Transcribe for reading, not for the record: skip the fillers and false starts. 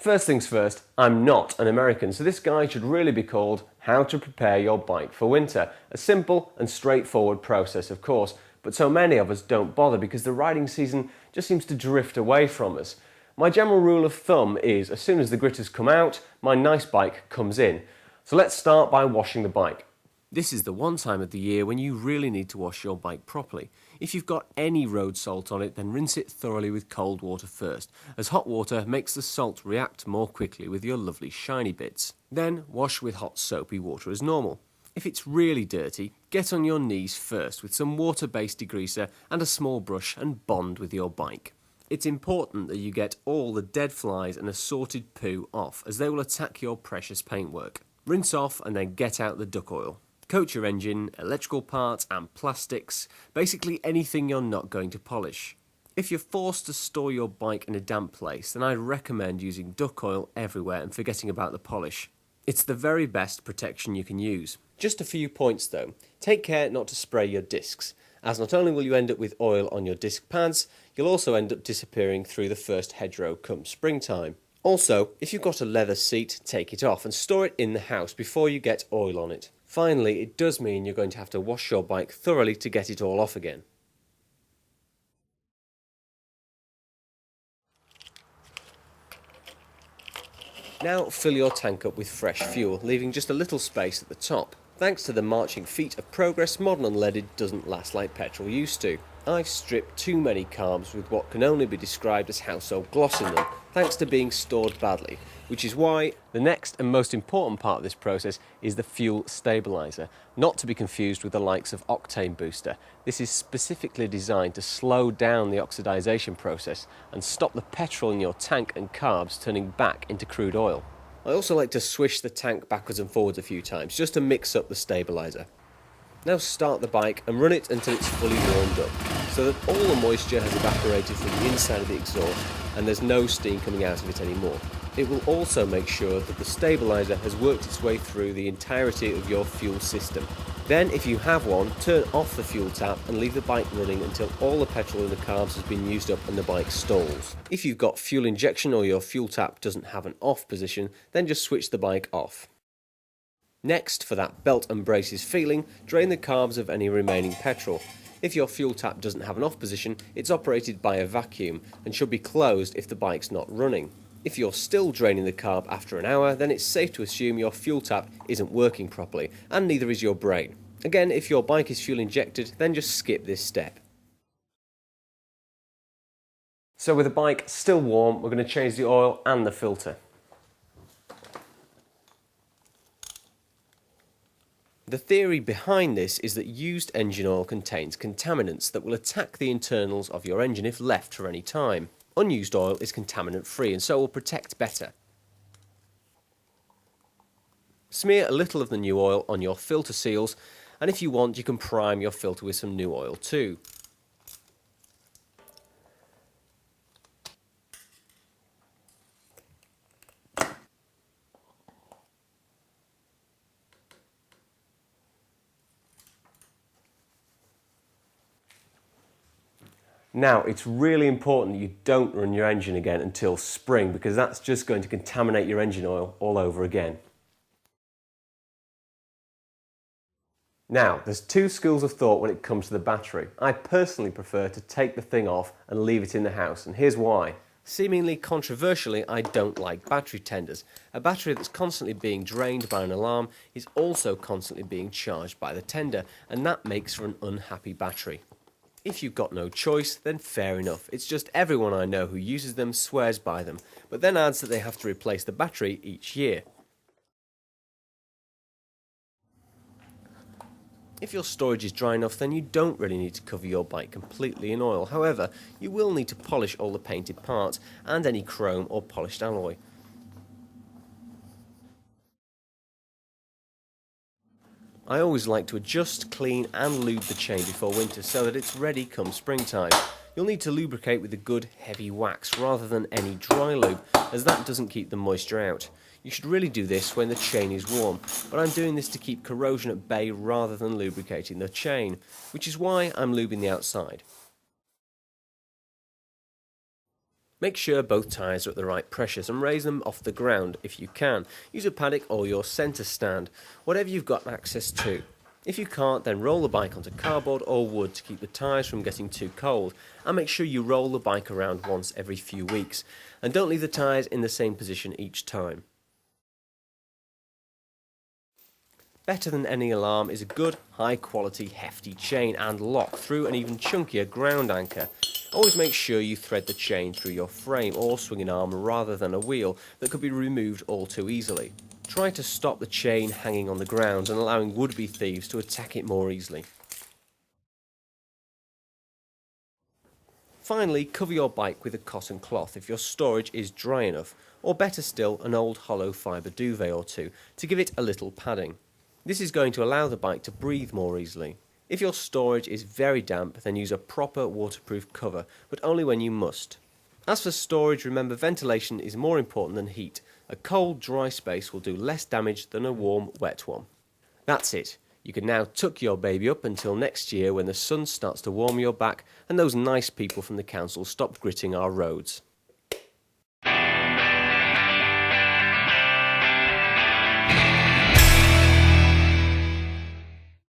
First things first, I'm not an American, so this guide should really be called How to Prepare Your Bike for Winter. A simple and straightforward process, of course, but so many of us don't bother because the riding season just seems to drift away from us. My general rule of thumb is as soon as the gritters come out, my nice bike comes in. So let's start by washing the bike. This is the one time of the year when you really need to wash your bike properly. If you've got any road salt on it, then rinse it thoroughly with cold water first, as hot water makes the salt react more quickly with your lovely shiny bits. Then wash with hot soapy water as normal. If it's really dirty, get on your knees first with some water-based degreaser and a small brush and bond with your bike. It's important that you get all the dead flies and assorted poo off, as they will attack your precious paintwork. Rinse off and then get out the duck oil. Coat your engine, electrical parts and plastics, basically anything you're not going to polish. If you're forced to store your bike in a damp place, then I'd recommend using duck oil everywhere and forgetting about the polish. It's the very best protection you can use. Just a few points though. Take care not to spray your discs, as not only will you end up with oil on your disc pads, you'll also end up disappearing through the first hedgerow come springtime. Also, if you've got a leather seat, take it off and store it in the house before you get oil on it. Finally, it does mean you're going to have to wash your bike thoroughly to get it all off again. Now fill your tank up with fresh fuel, leaving just a little space at the top. Thanks to the marching feet of progress, modern unleaded doesn't last like petrol used to. I've stripped too many carbs with what can only be described as household gloss in them, thanks to being stored badly, which is why the next and most important part of this process is the fuel stabiliser, not to be confused with the likes of octane booster. This is specifically designed to slow down the oxidisation process and stop the petrol in your tank and carbs turning back into crude oil. I also like to swish the tank backwards and forwards a few times just to mix up the stabiliser. Now start the bike and run it until it's fully warmed up, so that all the moisture has evaporated from the inside of the exhaust and there's no steam coming out of it anymore. It will also make sure that the stabiliser has worked its way through the entirety of your fuel system. Then, if you have one, turn off the fuel tap and leave the bike running until all the petrol in the carbs has been used up and the bike stalls. If you've got fuel injection or your fuel tap doesn't have an off position, then just switch the bike off. Next, for that belt and braces feeling, drain the carbs of any remaining petrol. If your fuel tap doesn't have an off position, it's operated by a vacuum and should be closed if the bike's not running. If you're still draining the carb after an hour, then it's safe to assume your fuel tap isn't working properly, and neither is your brain. Again, if your bike is fuel injected, then just skip this step. So with the bike still warm, we're going to change the oil and the filter. The theory behind this is that used engine oil contains contaminants that will attack the internals of your engine if left for any time. Unused oil is contaminant free and so will protect better. Smear a little of the new oil on your filter seals, and if you want you can prime your filter with some new oil too. Now, it's really important that you don't run your engine again until spring, because that's just going to contaminate your engine oil all over again. Now, there's two schools of thought when it comes to the battery. I personally prefer to take the thing off and leave it in the house, and here's why. Seemingly controversially, I don't like battery tenders. A battery that's constantly being drained by an alarm is also constantly being charged by the tender, and that makes for an unhappy battery. If you've got no choice, then fair enough. It's just everyone I know who uses them swears by them, but then adds that they have to replace the battery each year. If your storage is dry enough, then you don't really need to cover your bike completely in oil. However, you will need to polish all the painted parts and any chrome or polished alloy. I always like to adjust, clean and lube the chain before winter so that it's ready come springtime. You'll need to lubricate with a good heavy wax rather than any dry lube, as that doesn't keep the moisture out. You should really do this when the chain is warm, but I'm doing this to keep corrosion at bay rather than lubricating the chain, which is why I'm lubing the outside. Make sure both tyres are at the right pressures and raise them off the ground if you can. Use a paddock or your centre stand, whatever you've got access to. If you can't, then roll the bike onto cardboard or wood to keep the tyres from getting too cold, and make sure you roll the bike around once every few weeks, and don't leave the tyres in the same position each time. Better than any alarm is a good, high quality, hefty chain and lock through an even chunkier ground anchor. Always make sure you thread the chain through your frame or swinging arm rather than a wheel that could be removed all too easily. Try to stop the chain hanging on the ground and allowing would-be thieves to attack it more easily. Finally, cover your bike with a cotton cloth if your storage is dry enough, or better still, an old hollow fibre duvet or two to give it a little padding. This is going to allow the bike to breathe more easily. If your storage is very damp, then use a proper waterproof cover, but only when you must. As for storage, remember ventilation is more important than heat. A cold, dry space will do less damage than a warm, wet one. That's it. You can now tuck your baby up until next year when the sun starts to warm your back and those nice people from the council stop gritting our roads.